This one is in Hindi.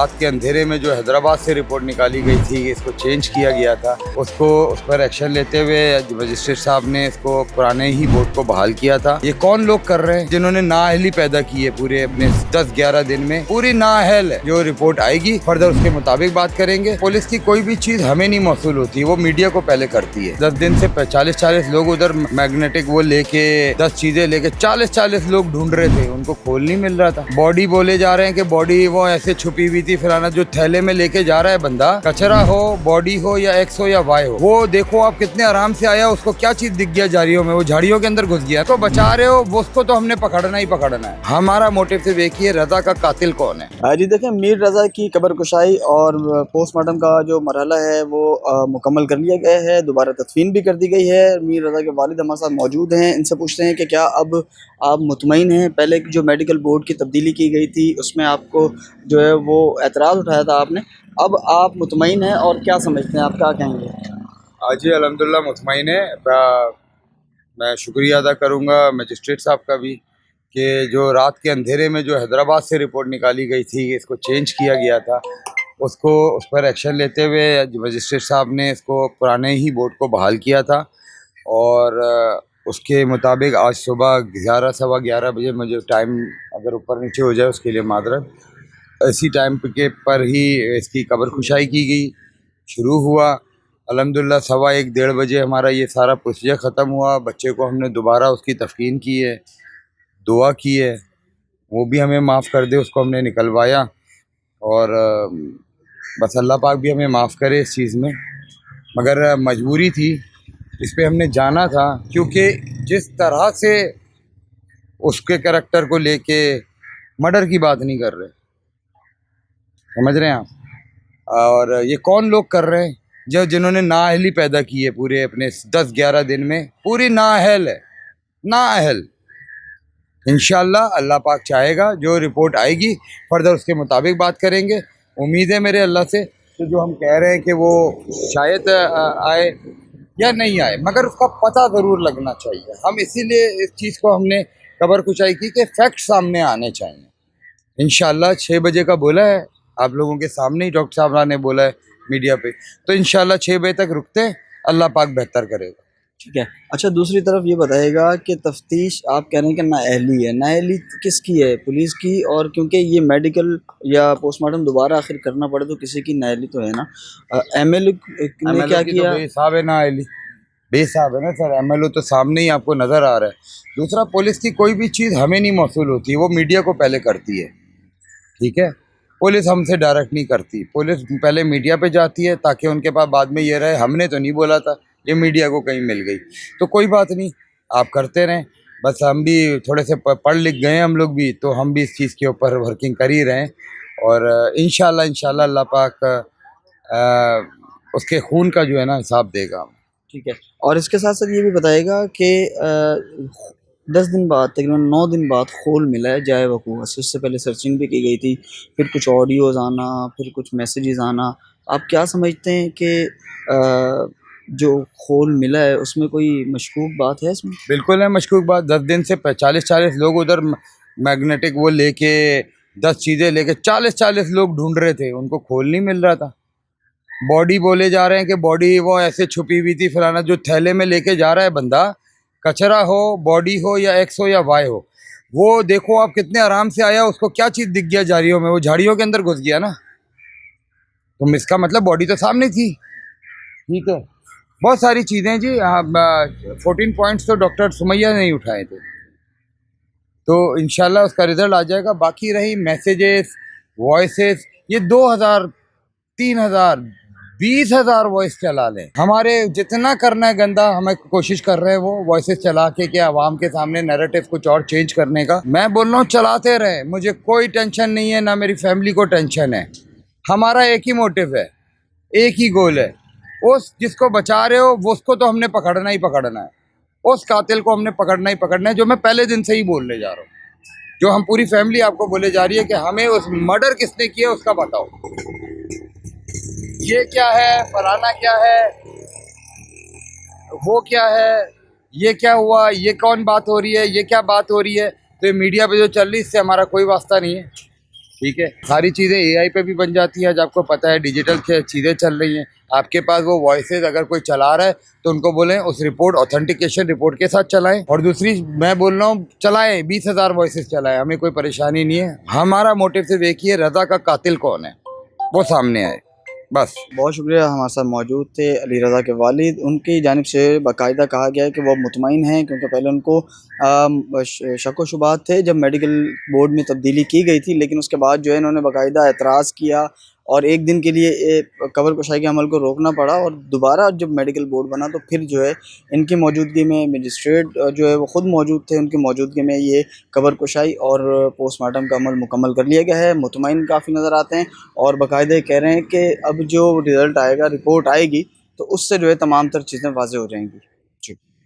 रात के अंधेरे में जो हैदराबाद से रिपोर्ट निकाली गई थी, इसको चेंज किया गया था, उस पर एक्शन लेते हुए मजिस्ट्रेट साहब ने इसको पुराने ही बोर्ड को बहाल किया था। ये कौन लोग कर रहे हैं जिन्होंने नाअहली पैदा की है पूरे अपने 10-11 दिन में, पूरी नाअहल है। जो रिपोर्ट आएगी फर्दर उसके मुताबिक बात करेंगे। पुलिस की कोई भी चीज हमें नहीं मौसूल होती, वो मीडिया को पहले करती है। 10 दिन से 40-40 लोग उधर मैग्नेटिक वो लेके 10 चीजें लेके 40-40 लोग ढूंढ रहे थे, उनको खोल नहीं मिल रहा था। बॉडी बोले जा रहे हैं कि बॉडी वो ऐसे छुपी हुई थी फलाना, जो थैले में लेके जा रहा है बंदा, कचरा हो, बॉडी हो या एक्स हो या वाई हो, वो देखो आप कितने आराम से आया, उसको क्या चीज दिख गया झाड़ियों में, वो झाड़ियों के अंदर घुस गया। तो बचा रहे हो वो, उसको तो हमने पकड़ना ही पकड़ना है। हमारा मोटिव सिर्फ एक ही है, रजा का कातिल कौन है। जी देखें, मीर रजा की कब्र कुशाई और पोस्टमार्टम का जो मरहला है वो मुकम्मल कर लिया गया है, दोबारा तदफीन भी कर दी गई है। मीर रजा के वालिद हमारे साथ मौजूद हैं, इनसे पूछते हैं कि क्या अब आप मुतमईन हैं। पहले जो मेडिकल बोर्ड की तब्दीली की गई थी उसमें आपको जो है वो एतराज़ उठाया था आपने, अब आप मुतमईन हैं और क्या समझते हैं, आप क्या कहेंगे? जी अल्हम्दुलिल्लाह मुतमईन है। मैं शुक्रिया अदा करूँगा मजिस्ट्रेट साहब का भी कि जो रात के अंधेरे में जो हैदराबाद से रिपोर्ट निकाली गई थी, इसको चेंज किया गया था, उस पर एक्शन लेते हुए मजिस्ट्रेट साहब ने इसको पुराने ही बोर्ड को बहाल किया था। और उसके मुताबिक आज सुबह 11-11:15 बजे, मुझे टाइम अगर ऊपर नीचे हो जाए उसके लिए मादरत, इसी टाइम के पर ही इसकी कब्र खुशाई की गई, शुरू हुआ। अल्हम्दुलिल्लाह 1:15-1:30 बजे हमारा ये सारा प्रोसीजर ख़त्म हुआ। बच्चे को हमने दोबारा उसकी तफ़कीन की है, दुआ की है, वो भी हमें माफ़ कर दे, उसको हमने निकलवाया। और बस अल्लाह पाक भी हमें माफ़ करे इस चीज़ में, मगर मजबूरी थी, इस पे हमने जाना था। क्योंकि जिस तरह से उसके करैक्टर को लेके मर्डर की बात नहीं कर रहे, समझ रहे हैं आप। और ये कौन लोग कर रहे हैं जो जिन्होंने नाअहली पैदा की है पूरे अपने 10-11 दिन में, पूरी नाअहल है, नाअहल। इंशाअल्लाह अल्लाह पाक चाहेगा जो रिपोर्ट आएगी फर्दर उसके मुताबिक बात करेंगे। उम्मीद है मेरे अल्लाह से, तो जो हम कह रहे हैं कि वो शायद आए या नहीं आए, मगर उसका पता ज़रूर लगना चाहिए। हम इसीलिए इस चीज़ को हमने कब्र कुशाई की कि फैक्ट सामने आने चाहिए। इंशाअल्लाह 6 बजे का बोला है, आप लोगों के सामने ही डॉक्टर साहब ने बोला है मीडिया पे, तो इंशाअल्लाह 6 बजे तक रुकते हैं, अल्लाह पाक बेहतर करेगा। ठीक है। अच्छा, दूसरी तरफ ये बताइएगा कि तफ्तीश आप कह रहे हैं कि नाअहली है, नाअहली किसकी है? पुलिस की? और क्योंकि ये मेडिकल या पोस्टमार्टम दोबारा आखिर करना पड़े तो किसी की नाअहली तो है ना। एमएलए ने क्या किया? तो बेहिसाब है नाअहली, बेहिसाब है ना सर। एमएलओ तो सामने ही आपको नज़र आ रहा है। दूसरा, पुलिस की कोई भी चीज़ हमें नहीं मौसूल होती, वो मीडिया को पहले करती है, ठीक है। पुलिस हमसे डायरेक्ट नहीं करती, पुलिस पहले मीडिया पे जाती है ताकि उनके पास बाद में ये रहे हमने तो नहीं बोला था, ये मीडिया को कहीं मिल गई। तो कोई बात नहीं, आप करते रहें, बस हम भी थोड़े से पढ़ लिख गए हम लोग भी, तो हम भी इस चीज़ के ऊपर वर्किंग कर ही रहे हैं। और इंशाल्लाह अल्लाह पाक उसके खून का जो है ना हिसाब देगा। ठीक है। और इसके साथ साथ ये भी बताइएगा कि 10 दिन बाद, तकरीबन 9 दिन बाद खोल मिला है जाए वकूआ से, उससे पहले सर्चिंग भी की गई थी, फिर कुछ ऑडियोज़ आना, फिर कुछ मैसेजेस आना। आप क्या समझते हैं कि जो खोल मिला है उसमें कोई मशकूक बात है इसमें? बिल्कुल है मशकूक बात। 10 दिन से 40-40 लोग उधर मैग्नेटिक वो लेके 10 चीज़ें लेके 40-40 लोग ढूंढ रहे थे, उनको खोल नहीं मिल रहा था। बॉडी बोले जा रहे हैं कि बॉडी वो ऐसे छुपी हुई थी फलाना, जो थैले में लेके जा रहा है बंदा, कचरा हो, बॉडी हो या एक्स हो या वाई हो, वो देखो आप कितने आराम से आया, उसको क्या चीज़ दिख गया झाड़ियों में, वो झाड़ियों के अंदर घुस गया ना। तो इसका मतलब बॉडी तो सामने थी, ठीक है। बहुत सारी चीज़ें जी, 14 पॉइंट्स तो डॉक्टर सुमैया ने ही उठाए थे, तो इंशाल्लाह उसका रिजल्ट आ जाएगा। बाकी रही मैसेजेस, वॉइसेस, ये 2000, 3000, 20,000 वॉइस चला लें, हमारे जितना करना है गंदा हमें कोशिश कर रहे हैं वो वॉइसेस चला के आवाम के सामने नैरेटिव कुछ और चेंज करने का। मैं बोल रहा हूँ चलाते रहे, मुझे कोई टेंशन नहीं है, ना मेरी फैमिली को टेंशन है। हमारा एक ही मोटिव है, एक ही गोल है, उस जिसको बचा रहे हो वो उसको तो हमने पकड़ना ही पकड़ना है, उस कातिल को हमने पकड़ना ही पकड़ना है, जो मैं पहले दिन से ही बोलने जा रहा हूँ, जो हम पूरी फैमिली आपको बोले जा रही है कि हमें उस मर्डर किसने किया उसका बताओ, ये क्या है, फलाना क्या है, वो क्या है, ये क्या हुआ, ये कौन बात हो रही है, ये क्या बात हो रही है। तो ये मीडिया पे जो चल रही है इससे हमारा कोई वास्ता नहीं है, ठीक है, सारी चीज़ें एआई पे भी बन जाती हैं। आज आपको पता है डिजिटल चीज़ें चल रही हैं, आपके पास वो वॉइसेस अगर कोई चला रहा है तो उनको बोलें उस रिपोर्ट ऑथेंटिकेशन रिपोर्ट के साथ चलाएं। और दूसरी मैं बोल रहा हूँ चलाएं, 20,000 वॉइसेस चलाएं, हमें कोई परेशानी नहीं है। हमारा मोटिव सिर्फ एक ही है, रज़ा का कातिल कौन है वो सामने आए, बस। बहुत शुक्रिया, हमारे साथ मौजूद थे अली रज़ा के वालिद। उनकी जानिब से बाकायदा कहा गया है कि वो मुतमईन हैं, क्योंकि पहले उनको शक व शुबात थे जब मेडिकल बोर्ड में तब्दीली की गई थी, लेकिन उसके बाद जो है इन्होंने बाकायदा एतराज़ किया और एक दिन के लिए कबर कुशाई के अमल को रोकना पड़ा। और दोबारा जब मेडिकल बोर्ड बना तो फिर जो है इनकी मौजूदगी में मजिस्ट्रेट जो है वो ख़ुद मौजूद थे, उनकी मौजूदगी में ये कबर कुशाई और पोस्टमार्टम का अमल मुकम्मल कर लिया गया है। मुतमईन काफ़ी नज़र आते हैं और बाकायदा कह रहे हैं कि अब जो रिज़ल्ट आएगा, रिपोर्ट आएगी, तो उससे जो है तमाम तर चीज़ें वाज़ेह हो जाएंगी।